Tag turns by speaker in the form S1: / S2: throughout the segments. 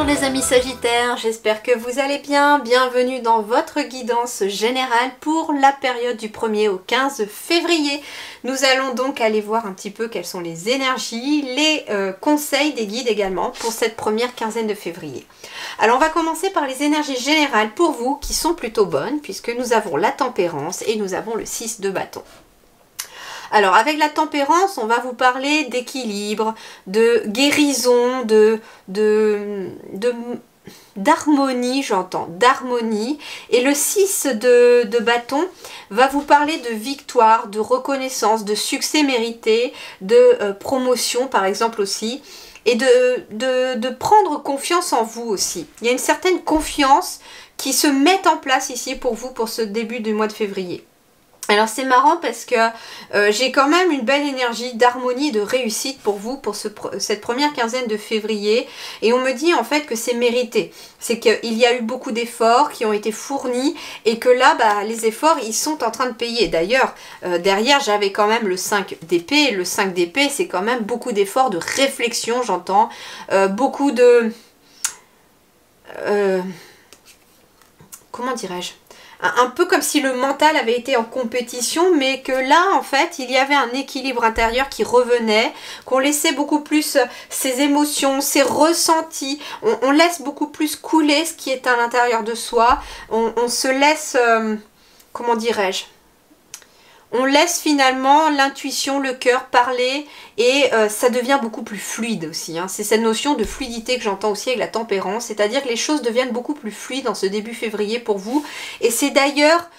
S1: Bonjour les amis Sagittaires, j'espère que vous allez bien. Bienvenue dans votre guidance générale pour la période du 1er au 15 février. Nous allons donc aller voir un petit peu quelles sont les énergies, les conseils des guides également pour cette première quinzaine de février. Alors on va commencer par les énergies générales pour vous qui sont plutôt bonnes puisque nous avons la tempérance et nous avons le 6 de bâton. Alors avec la tempérance, on va vous parler d'équilibre, de guérison, d'harmonie, j'entends, d'harmonie. Et le 6 de bâton va vous parler de victoire, de reconnaissance, de succès mérité, de promotion par exemple aussi. Et de prendre confiance en vous aussi. Il y a une certaine confiance qui se met en place ici pour vous pour ce début du mois de février. Alors c'est marrant parce que j'ai quand même une belle énergie d'harmonie et de réussite pour vous pour cette première quinzaine de février. Et on me dit en fait que c'est mérité. C'est qu'il y a eu beaucoup d'efforts qui ont été fournis et que là, les efforts, ils sont en train de payer. D'ailleurs, derrière, j'avais quand même le 5 d'épée. Le 5 d'épée, c'est quand même beaucoup d'efforts, de réflexion, j'entends. Beaucoup de... comment dirais-je ? Un peu comme si le mental avait été en compétition, mais que là, en fait, il y avait un équilibre intérieur qui revenait, qu'on laissait beaucoup plus ses émotions, ses ressentis, on laisse beaucoup plus couler ce qui est à l'intérieur de soi, on se laisse, comment dirais-je, on laisse finalement l'intuition, le cœur parler et ça devient beaucoup plus fluide aussi. Hein. C'est cette notion de fluidité que j'entends aussi avec la tempérance, c'est-à-dire que les choses deviennent beaucoup plus fluides en ce début février pour vous. Et c'est d'ailleurs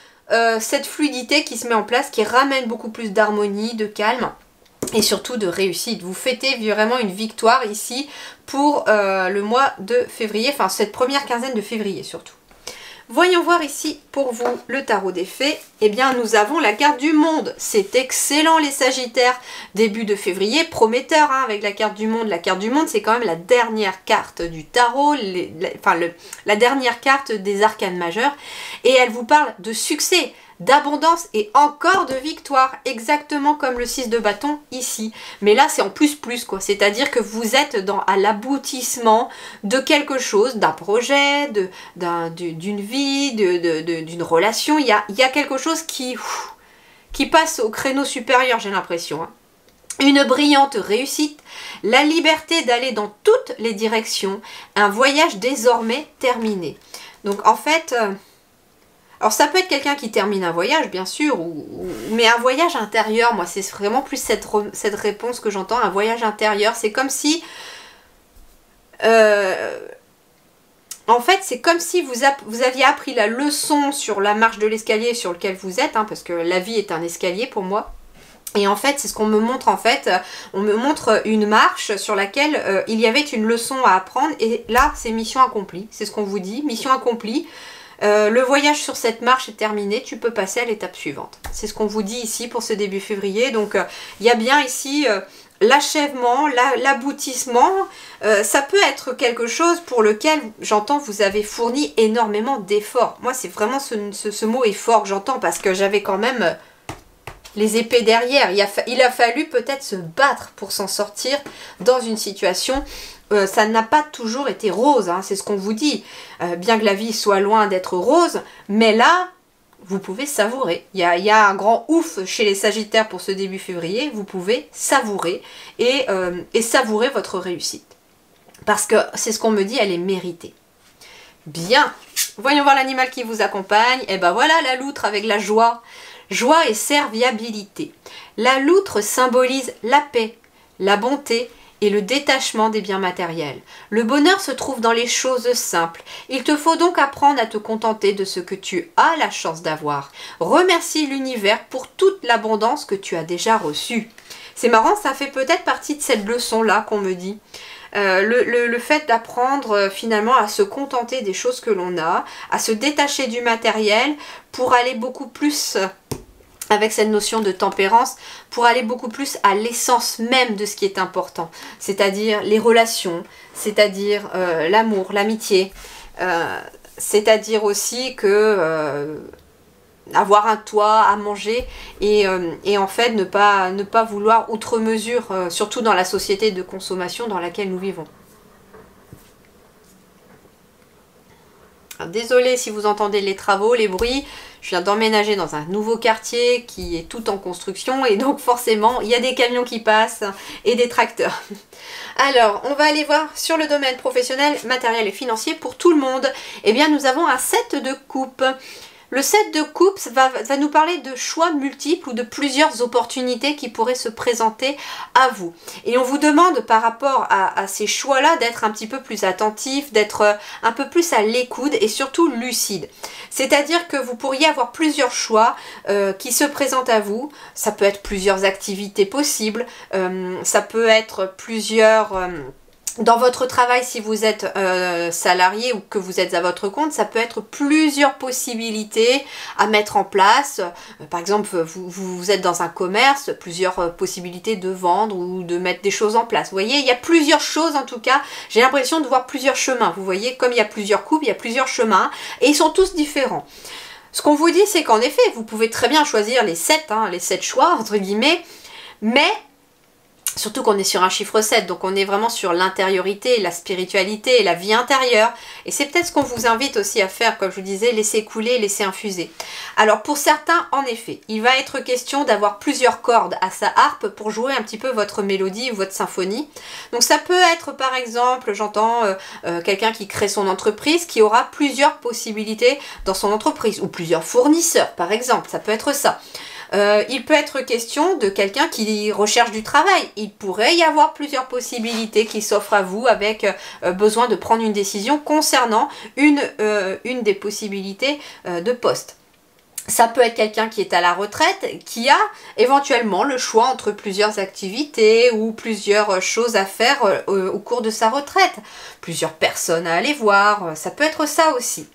S1: cette fluidité qui se met en place, qui ramène beaucoup plus d'harmonie, de calme et surtout de réussite. Vous fêtez vraiment une victoire ici pour le mois de février, enfin cette première quinzaine de février surtout. Voyons voir ici pour vous le tarot des fées. Eh bien nous avons la carte du monde. C'est excellent les Sagittaires. Début de février, prometteur hein, avec la carte du monde. La carte du monde c'est quand même la dernière carte du tarot, la dernière carte des arcanes majeures. Et elle vous parle de succès, d'abondance et encore de victoire, exactement comme le 6 de bâton ici. Mais là c'est en plus quoi, c'est-à-dire que vous êtes à l'aboutissement de quelque chose, d'un projet, d'une vie, d'une relation. Il y a quelque chose qui passe au créneau supérieur, j'ai l'impression. Hein. Une brillante réussite, la liberté d'aller dans toutes les directions, un voyage désormais terminé. Donc en fait... alors ça peut être quelqu'un qui termine un voyage bien sûr, mais un voyage intérieur, moi c'est vraiment plus cette réponse que j'entends, un voyage intérieur. C'est comme si, en fait c'est comme si vous aviez appris la leçon sur la marche de l'escalier sur lequel vous êtes, hein, parce que la vie est un escalier pour moi. Et en fait, c'est ce qu'on me montre en fait, on me montre une marche sur laquelle il y avait une leçon à apprendre et là c'est mission accomplie, c'est ce qu'on vous dit, mission accomplie. Le voyage sur cette marche est terminé, tu peux passer à l'étape suivante. C'est ce qu'on vous dit ici pour ce début février. Donc il y a bien ici l'achèvement, l'aboutissement. Ça peut être quelque chose pour lequel j'entends vous avez fourni énormément d'efforts. Moi c'est vraiment ce mot effort que j'entends parce que j'avais quand même les épées derrière. Il a fallu peut-être se battre pour s'en sortir dans une situation... ça n'a pas toujours été rose, hein, c'est ce qu'on vous dit. Bien que la vie soit loin d'être rose, mais là, vous pouvez savourer. Il y a un grand ouf chez les Sagittaires pour ce début février. Vous pouvez savourer et savourer votre réussite. Parce que c'est ce qu'on me dit, elle est méritée. Bien, voyons voir l'animal qui vous accompagne. Et ben voilà la loutre avec la joie. Joie et serviabilité. La loutre symbolise la paix, la bonté et le détachement des biens matériels. Le bonheur se trouve dans les choses simples. Il te faut donc apprendre à te contenter de ce que tu as la chance d'avoir. Remercie l'univers pour toute l'abondance que tu as déjà reçue. C'est marrant, ça fait peut-être partie de cette leçon-là qu'on me dit. Le fait d'apprendre finalement à se contenter des choses que l'on a, à se détacher du matériel pour aller beaucoup plus... avec cette notion de tempérance, pour aller beaucoup plus à l'essence même de ce qui est important, c'est-à-dire les relations, c'est-à-dire l'amour, l'amitié, c'est-à-dire aussi que avoir un toit, à manger et en fait ne pas vouloir outre mesure, surtout dans la société de consommation dans laquelle nous vivons. Alors, désolée si vous entendez les travaux, les bruits. Je viens d'emménager dans un nouveau quartier qui est tout en construction et donc forcément il y a des camions qui passent et des tracteurs. Alors on va aller voir sur le domaine professionnel, matériel et financier pour tout le monde. Eh bien nous avons un set de coupe. Le set de coupe va nous parler de choix multiples ou de plusieurs opportunités qui pourraient se présenter à vous. Et on vous demande par rapport à ces choix-là d'être un petit peu plus attentif, d'être un peu plus à l'écoute et surtout lucide. C'est-à-dire que vous pourriez avoir plusieurs choix qui se présentent à vous. Ça peut être plusieurs activités possibles, ça peut être plusieurs... Dans votre travail, si vous êtes salarié ou que vous êtes à votre compte, ça peut être plusieurs possibilités à mettre en place. Par exemple, vous êtes dans un commerce, plusieurs possibilités de vendre ou de mettre des choses en place. Vous voyez, il y a plusieurs choses en tout cas. J'ai l'impression de voir plusieurs chemins. Vous voyez, comme il y a plusieurs coupes, il y a plusieurs chemins et ils sont tous différents. Ce qu'on vous dit, c'est qu'en effet, vous pouvez très bien choisir les 7 choix, entre guillemets, mais... Surtout qu'on est sur un chiffre 7, donc on est vraiment sur l'intériorité, la spiritualité, la vie intérieure. Et c'est peut-être ce qu'on vous invite aussi à faire, comme je vous disais, laisser couler, laisser infuser. Alors pour certains, en effet, il va être question d'avoir plusieurs cordes à sa harpe pour jouer un petit peu votre mélodie ou votre symphonie. Donc ça peut être par exemple, j'entends quelqu'un qui crée son entreprise, qui aura plusieurs possibilités dans son entreprise, ou plusieurs fournisseurs par exemple, ça peut être ça. Il peut être question de quelqu'un qui recherche du travail. Il pourrait y avoir plusieurs possibilités qui s'offrent à vous avec besoin de prendre une décision concernant une des possibilités de poste. Ça peut être quelqu'un qui est à la retraite, qui a éventuellement le choix entre plusieurs activités ou plusieurs choses à faire au cours de sa retraite. Plusieurs personnes à aller voir, ça peut être ça aussi.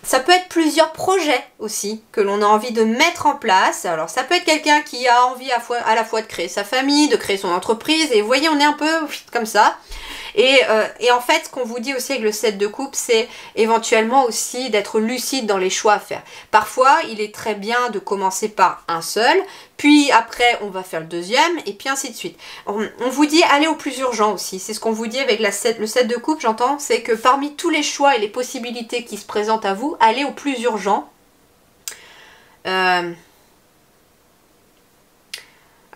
S1: Ça peut être plusieurs projets aussi que l'on a envie de mettre en place. Alors ça peut être quelqu'un qui a envie à la fois de créer sa famille, de créer son entreprise. Et vous voyez, on est un peu comme ça. Et en fait, ce qu'on vous dit aussi avec le set de coupe, c'est éventuellement aussi d'être lucide dans les choix à faire. Parfois, il est très bien de commencer par un seul, puis après, on va faire le deuxième, et puis ainsi de suite. On vous dit, allez au plus urgent aussi. C'est ce qu'on vous dit avec le set de coupe, j'entends, c'est que parmi tous les choix et les possibilités qui se présentent à vous, allez au plus urgent.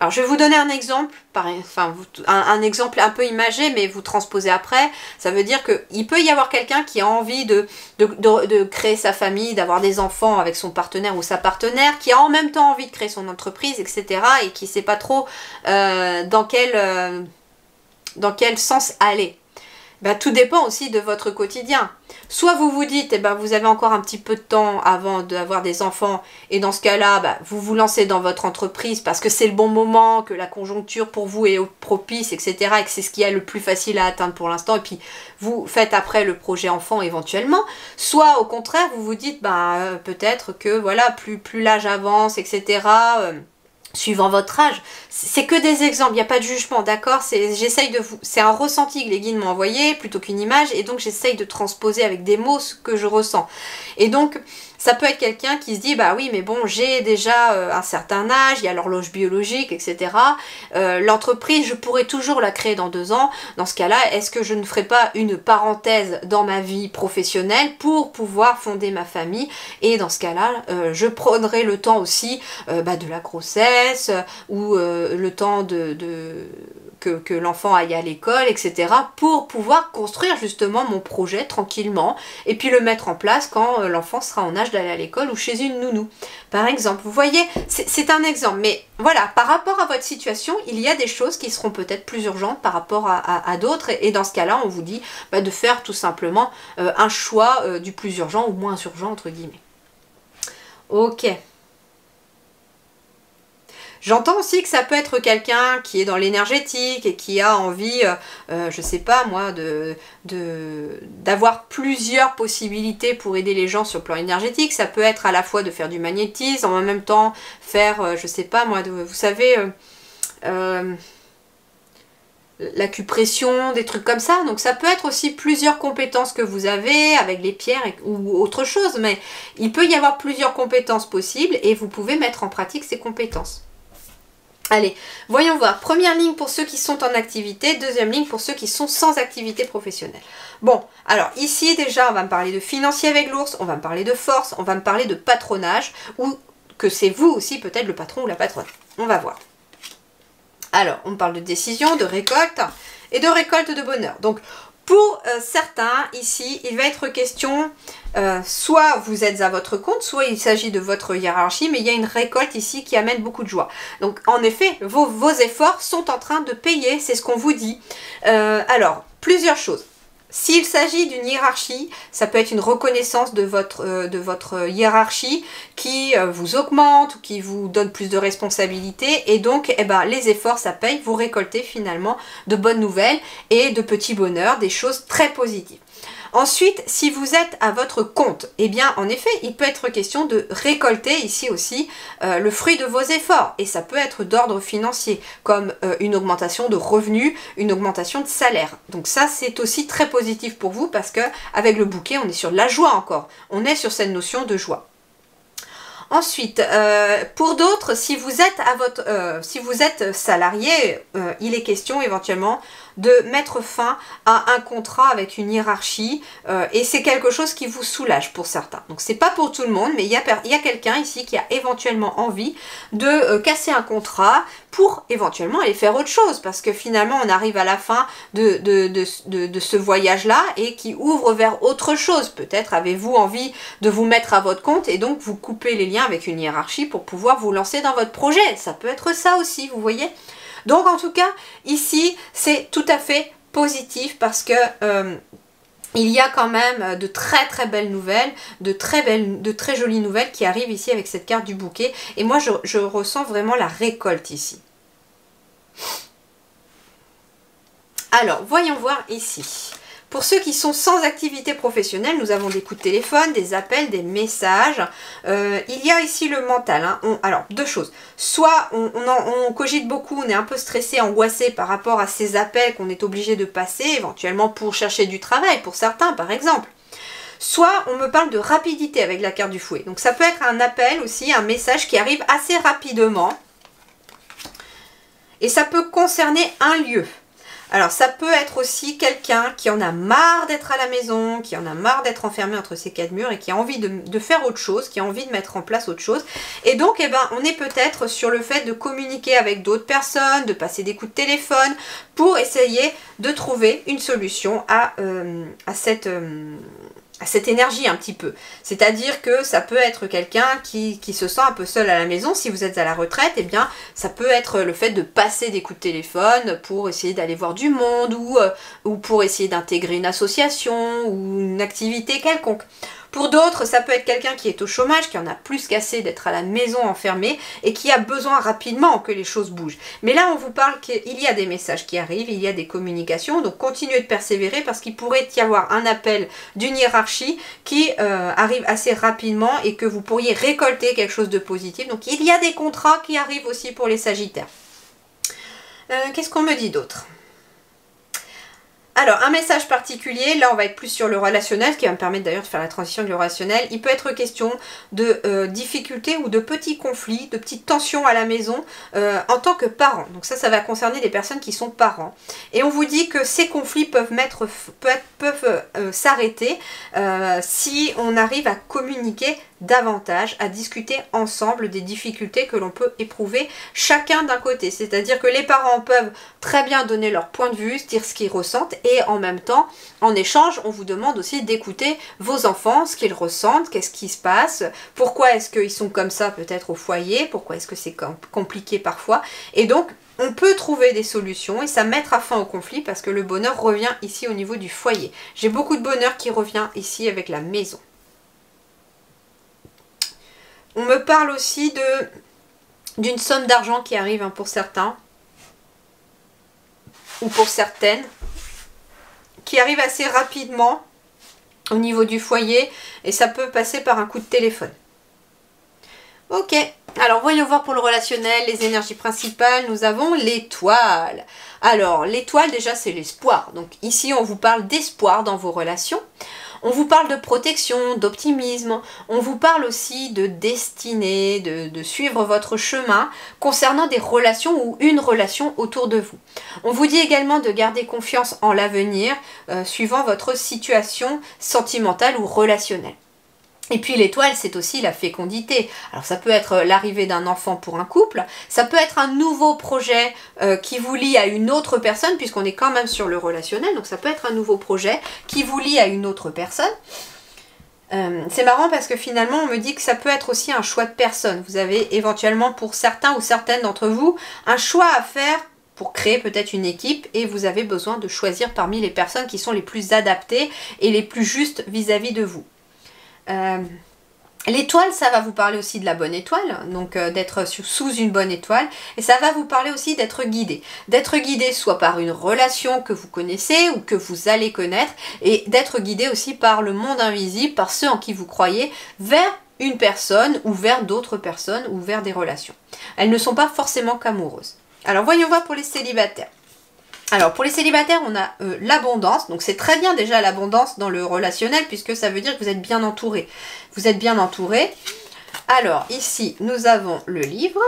S1: Alors je vais vous donner un exemple, un exemple un peu imagé, mais vous transposez après. Ça veut dire qu'il peut y avoir quelqu'un qui a envie de créer sa famille, d'avoir des enfants avec son partenaire ou sa partenaire, qui a en même temps envie de créer son entreprise, etc. et qui ne sait pas trop dans quel sens aller. Ben, tout dépend aussi de votre quotidien. Soit vous vous dites, eh ben, vous avez encore un petit peu de temps avant d'avoir des enfants, et dans ce cas-là, ben, vous vous lancez dans votre entreprise parce que c'est le bon moment, que la conjoncture pour vous est propice, etc. et que c'est ce qui est le plus facile à atteindre pour l'instant, et puis vous faites après le projet enfant éventuellement. Soit au contraire, vous vous dites, ben, peut-être que voilà, plus l'âge avance, etc., suivant votre âge. C'est que des exemples, il n'y a pas de jugement, d'accord? C'est un ressenti que les guides m'ont envoyé plutôt qu'une image, et donc j'essaye de transposer avec des mots ce que je ressens. Et donc, ça peut être quelqu'un qui se dit, bah oui, mais bon, j'ai déjà un certain âge, il y a l'horloge biologique, etc. L'entreprise, je pourrais toujours la créer dans 2 ans. Dans ce cas-là, est-ce que je ne ferai pas une parenthèse dans ma vie professionnelle pour pouvoir fonder ma famille? Et dans ce cas-là, je prendrai le temps aussi de la grossesse ou le temps que l'enfant aille à l'école, etc. pour pouvoir construire justement mon projet tranquillement et puis le mettre en place quand l'enfant sera en âge d'aller à l'école ou chez une nounou. Par exemple, vous voyez, c'est un exemple, mais voilà, par rapport à votre situation, il y a des choses qui seront peut-être plus urgentes par rapport à d'autres, et dans ce cas-là, on vous dit de faire tout simplement un choix du plus urgent ou moins urgent, entre guillemets. Ok. J'entends aussi que ça peut être quelqu'un qui est dans l'énergétique et qui a envie, je sais pas moi, d'avoir plusieurs possibilités pour aider les gens sur le plan énergétique. Ça peut être à la fois de faire du magnétisme, en même temps faire, je sais pas moi, vous savez, l'acupression, des trucs comme ça. Donc ça peut être aussi plusieurs compétences que vous avez avec les pierres ou autre chose, mais il peut y avoir plusieurs compétences possibles et vous pouvez mettre en pratique ces compétences. Allez, voyons voir. Première ligne pour ceux qui sont en activité, deuxième ligne pour ceux qui sont sans activité professionnelle. Bon, alors ici déjà, on va me parler de financier avec l'ours, on va me parler de force, on va me parler de patronage, ou que c'est vous aussi peut-être le patron ou la patronne. On va voir. Alors, on parle de décision, de récolte et de récolte de bonheur. Donc, pour certains, ici, il va être question, soit vous êtes à votre compte, soit il s'agit de votre hiérarchie, mais il y a une récolte ici qui amène beaucoup de joie. Donc, en effet, vos efforts sont en train de payer, c'est ce qu'on vous dit. Alors, plusieurs choses. S'il s'agit d'une hiérarchie, ça peut être une reconnaissance de votre hiérarchie qui vous augmente ou qui vous donne plus de responsabilités. Et donc, eh ben, les efforts, ça paye. Vous récoltez finalement de bonnes nouvelles et de petits bonheurs, des choses très positives. Ensuite, si vous êtes à votre compte, eh bien, en effet, il peut être question de récolter ici aussi le fruit de vos efforts. Et ça peut être d'ordre financier, comme une augmentation de revenus, une augmentation de salaire. Donc ça, c'est aussi très positif pour vous parce que avec le bouquet, on est sur de la joie encore. On est sur cette notion de joie. Ensuite, pour d'autres, si vous êtes salarié, il est question éventuellement de mettre fin à un contrat avec une hiérarchie et c'est quelque chose qui vous soulage pour certains. Donc c'est pas pour tout le monde, mais il y a quelqu'un ici qui a éventuellement envie de casser un contrat pour éventuellement aller faire autre chose parce que finalement on arrive à la fin de ce voyage-là et qui ouvre vers autre chose. Peut-être avez-vous envie de vous mettre à votre compte et donc vous coupez les liens avec une hiérarchie pour pouvoir vous lancer dans votre projet. Ça peut être ça aussi, vous voyez. Donc en tout cas, ici, c'est tout à fait positif parce que il y a quand même de très très belles nouvelles, de très jolies nouvelles qui arrivent ici avec cette carte du bouquet. Et moi, je ressens vraiment la récolte ici. Alors, voyons voir ici. Pour ceux qui sont sans activité professionnelle, nous avons des coups de téléphone, des appels, des messages. Il y a ici le mental. Hein. Alors, deux choses. Soit on cogite beaucoup, on est un peu stressé, angoissé par rapport à ces appels qu'on est obligé de passer, éventuellement pour chercher du travail, pour certains par exemple. Soit on me parle de rapidité avec la carte du fouet. Donc ça peut être un appel aussi, un message qui arrive assez rapidement. Et ça peut concerner un lieu. Alors ça peut être aussi quelqu'un qui en a marre d'être à la maison, qui en a marre d'être enfermé entre ces quatre murs et qui a envie de faire autre chose, qui a envie de mettre en place autre chose. Et donc eh ben, on est peut-être sur le fait de communiquer avec d'autres personnes, de passer des coups de téléphone pour essayer de trouver une solution à cette énergie un petit peu. C'est-à-dire que ça peut être quelqu'un qui se sent un peu seul à la maison. Si vous êtes à la retraite, eh bien ça peut être le fait de passer des coups de téléphone pour essayer d'aller voir du monde ou pour essayer d'intégrer une association ou une activité quelconque. Pour d'autres, ça peut être quelqu'un qui est au chômage, qui en a plus qu'assez d'être à la maison enfermé et qui a besoin rapidement que les choses bougent. Mais là, on vous parle qu'il y a des messages qui arrivent, il y a des communications, donc continuez de persévérer parce qu'il pourrait y avoir un appel d'une hiérarchie qui arrive assez rapidement et que vous pourriez récolter quelque chose de positif. Donc il y a des contrats qui arrivent aussi pour les Sagittaires. Qu'est-ce qu'on me dit d'autre ? Alors, un message particulier, là on va être plus sur le relationnel, ce qui va me permettre d'ailleurs de faire la transition du relationnel. Il peut être question de difficultés ou de petits conflits, de petites tensions à la maison en tant que parent. Donc ça va concerner des personnes qui sont parents. Et on vous dit que ces conflits peuvent s'arrêter si on arrive à communiquer davantage, à discuter ensemble des difficultés que l'on peut éprouver chacun d'un côté. C'est-à-dire que les parents peuvent très bien donner leur point de vue, dire ce qu'ils ressentent et en même temps, en échange, on vous demande aussi d'écouter vos enfants, ce qu'ils ressentent, qu'est-ce qui se passe, pourquoi est-ce qu'ils sont comme ça peut-être au foyer, pourquoi est-ce que c'est compliqué parfois. Et donc, on peut trouver des solutions et ça mettra fin au conflit parce que le bonheur revient ici au niveau du foyer. J'ai beaucoup de bonheur qui revient ici avec la maison. On me parle aussi d'une somme d'argent qui arrive pour certains ou pour certaines, qui arrive assez rapidement au niveau du foyer et ça peut passer par un coup de téléphone. Ok, alors voyons voir pour le relationnel, les énergies principales, nous avons l'étoile. Alors l'étoile déjà c'est l'espoir, donc ici on vous parle d'espoir dans vos relations. On vous parle de protection, d'optimisme, on vous parle aussi de destinée, de suivre votre chemin concernant des relations ou une relation autour de vous. On vous dit également de garder confiance en l'avenir suivant votre situation sentimentale ou relationnelle. Et puis l'étoile, c'est aussi la fécondité. Alors ça peut être l'arrivée d'un enfant pour un couple, ça peut être un nouveau projet qui vous lie à une autre personne, puisqu'on est quand même sur le relationnel, donc ça peut être un nouveau projet qui vous lie à une autre personne. C'est marrant parce que finalement on me dit que ça peut être aussi un choix de personne. Vous avez éventuellement pour certains ou certaines d'entre vous un choix à faire pour créer peut-être une équipe et vous avez besoin de choisir parmi les personnes qui sont les plus adaptées et les plus justes vis-à-vis de vous. L'étoile, ça va vous parler aussi de la bonne étoile, donc d'être sous une bonne étoile, et ça va vous parler aussi d'être guidé. D'être guidé soit par une relation que vous connaissez ou que vous allez connaître, et d'être guidé aussi par le monde invisible, par ceux en qui vous croyez, vers une personne ou vers d'autres personnes ou vers des relations. Elles ne sont pas forcément qu'amoureuses. Alors voyons voir pour les célibataires. Alors pour les célibataires, on a l'abondance, donc c'est très bien déjà l'abondance dans le relationnel puisque ça veut dire que vous êtes bien entouré. Vous êtes bien entouré. Alors ici, nous avons le livre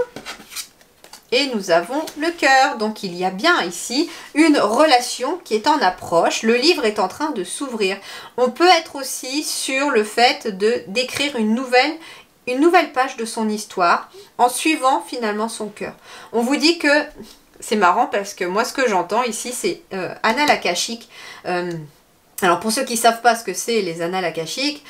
S1: et nous avons le cœur. Donc il y a bien ici une relation qui est en approche. Le livre est en train de s'ouvrir. On peut être aussi sur le fait d'écrire une nouvelle page de son histoire en suivant finalement son cœur. On vous dit que... C'est marrant parce que moi ce que j'entends ici c'est annales akashiques. Alors pour ceux qui ne savent pas ce que c'est les annales akashiques,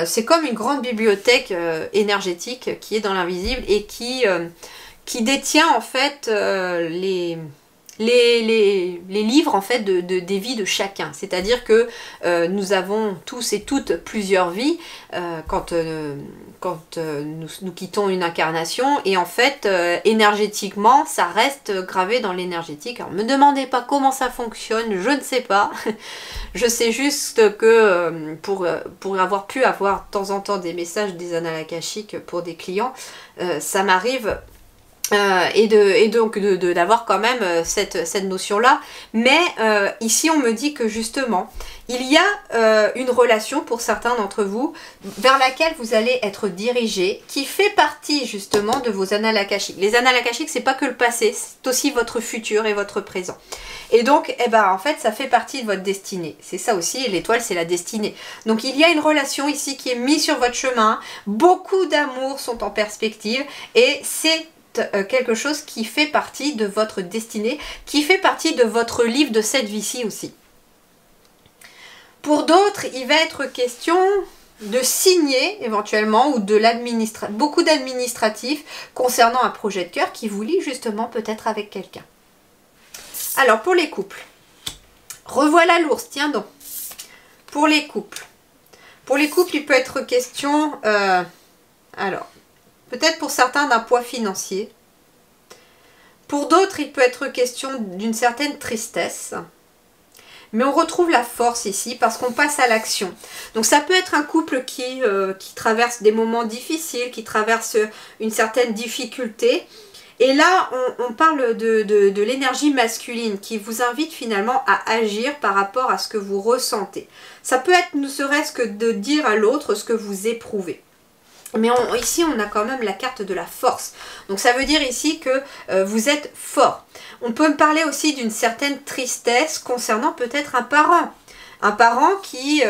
S1: c'est comme une grande bibliothèque énergétique qui est dans l'invisible et qui détient en fait les livres en fait des vies de chacun. C'est-à-dire que nous avons tous et toutes plusieurs vies quand nous quittons une incarnation et en fait énergétiquement ça reste gravé dans l'énergétique. Alors me demandez pas comment ça fonctionne, je ne sais pas. Je sais juste que pour avoir pu avoir de temps en temps des messages des annales akashiques pour des clients, ça m'arrive et donc d'avoir quand même cette notion-là. Mais ici, on me dit que justement, il y a une relation pour certains d'entre vous vers laquelle vous allez être dirigé, qui fait partie justement de vos annales akashiques. Les annales akashiques, c'est pas que le passé, c'est aussi votre futur et votre présent. Et donc, eh ben, en fait, ça fait partie de votre destinée. C'est ça aussi, l'étoile, c'est la destinée. Donc, il y a une relation ici qui est mise sur votre chemin. Beaucoup d'amour sont en perspective et c'est quelque chose qui fait partie de votre destinée, qui fait partie de votre livre de cette vie-ci aussi. Pour d'autres, il va être question de signer éventuellement ou de beaucoup d'administratifs concernant un projet de cœur qui vous lie justement peut-être avec quelqu'un. Alors pour les couples, revoilà l'ours, tiens donc. Pour les couples, il peut être question, alors peut-être pour certains d'un poids financier. Pour d'autres, il peut être question d'une certaine tristesse. Mais on retrouve la force ici parce qu'on passe à l'action. Donc ça peut être un couple qui traverse des moments difficiles, qui traverse une certaine difficulté. Et là, on parle de l'énergie masculine qui vous invite finalement à agir par rapport à ce que vous ressentez. Ça peut être ne serait-ce que de dire à l'autre ce que vous éprouvez. Mais ici, on a quand même la carte de la force. Donc ça veut dire ici que vous êtes fort. On peut me parler aussi d'une certaine tristesse concernant peut-être un parent. Un parent qui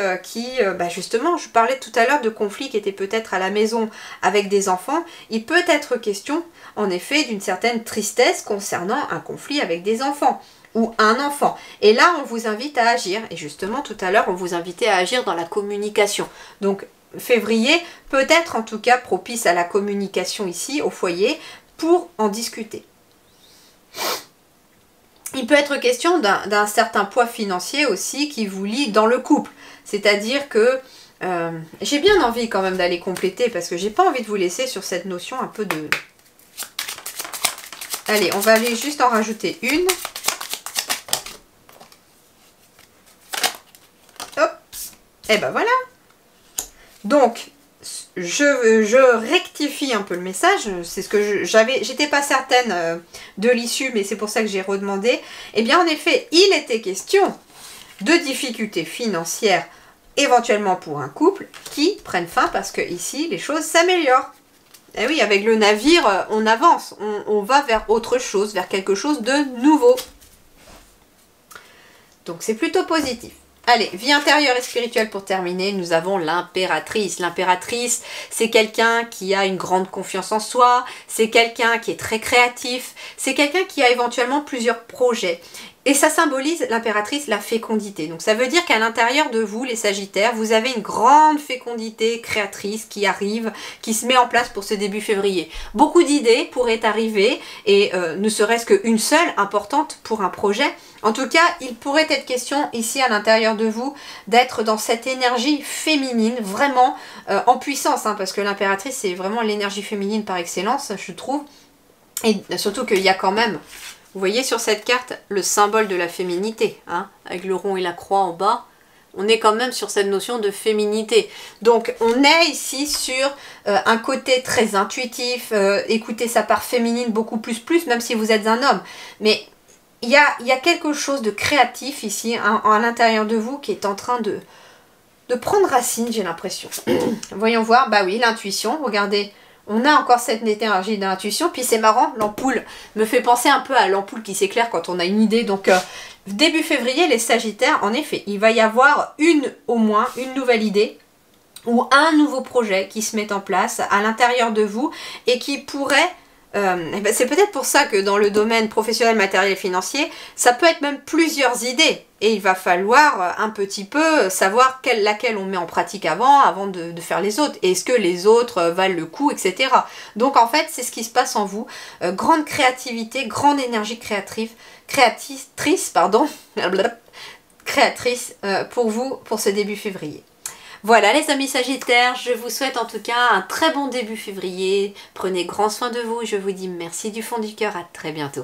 S1: justement, je parlais tout à l'heure de conflits qui étaient peut-être à la maison avec des enfants. Il peut être question, en effet, d'une certaine tristesse concernant un conflit avec des enfants ou un enfant. Et là, on vous invite à agir. Et justement, tout à l'heure, on vous invitait à agir dans la communication. Donc, février peut être en tout cas propice à la communication ici au foyer pour en discuter. Il peut être question d'un certain poids financier aussi qui vous lie dans le couple. C'est-à-dire que j'ai bien envie quand même d'aller compléter parce que j'ai pas envie de vous laisser sur cette notion un peu de... Allez, on va aller juste en rajouter une. Hop. Et ben voilà. Donc, je rectifie un peu le message, c'est ce que j'étais pas certaine de l'issue, mais c'est pour ça que j'ai redemandé. Eh bien, en effet, il était question de difficultés financières éventuellement pour un couple qui prennent fin parce que ici les choses s'améliorent. Et oui, avec le navire, on avance, on va vers autre chose, vers quelque chose de nouveau. Donc c'est plutôt positif. Allez, vie intérieure et spirituelle pour terminer, nous avons l'impératrice. L'impératrice, c'est quelqu'un qui a une grande confiance en soi, c'est quelqu'un qui est très créatif, c'est quelqu'un qui a éventuellement plusieurs projets. Et ça symbolise, l'impératrice, la fécondité. Donc ça veut dire qu'à l'intérieur de vous, les Sagittaires, vous avez une grande fécondité créatrice qui arrive, qui se met en place pour ce début février. Beaucoup d'idées pourraient arriver, et ne serait-ce qu'une seule importante pour un projet. En tout cas, il pourrait être question ici à l'intérieur de vous d'être dans cette énergie féminine, vraiment en puissance, hein, parce que l'impératrice, c'est vraiment l'énergie féminine par excellence, je trouve. Et surtout qu'il y a quand même... Vous voyez sur cette carte le symbole de la féminité, hein, avec le rond et la croix en bas. On est quand même sur cette notion de féminité. Donc on est ici sur un côté très intuitif, écouter sa part féminine beaucoup plus, même si vous êtes un homme. Mais il y a quelque chose de créatif ici, hein, à l'intérieur de vous qui est en train de prendre racine, j'ai l'impression. Voyons voir, bah oui, l'intuition, regardez. On a encore cette énergie d'intuition. Puis c'est marrant, l'ampoule me fait penser un peu à l'ampoule qui s'éclaire quand on a une idée. Donc début février, les Sagittaires, en effet, il va y avoir au moins une nouvelle idée ou un nouveau projet qui se met en place à l'intérieur de vous et qui pourrait... c'est peut-être pour ça que dans le domaine professionnel, matériel et financier, ça peut être même plusieurs idées. Et il va falloir un petit peu savoir laquelle on met en pratique avant de faire les autres. Est-ce que les autres valent le coup, etc. Donc en fait, c'est ce qui se passe en vous. Grande créativité, grande énergie créatrice pour vous, pour ce début février. Voilà les amis Sagittaires, je vous souhaite en tout cas un très bon début février. Prenez grand soin de vous, je vous dis merci du fond du cœur, à très bientôt.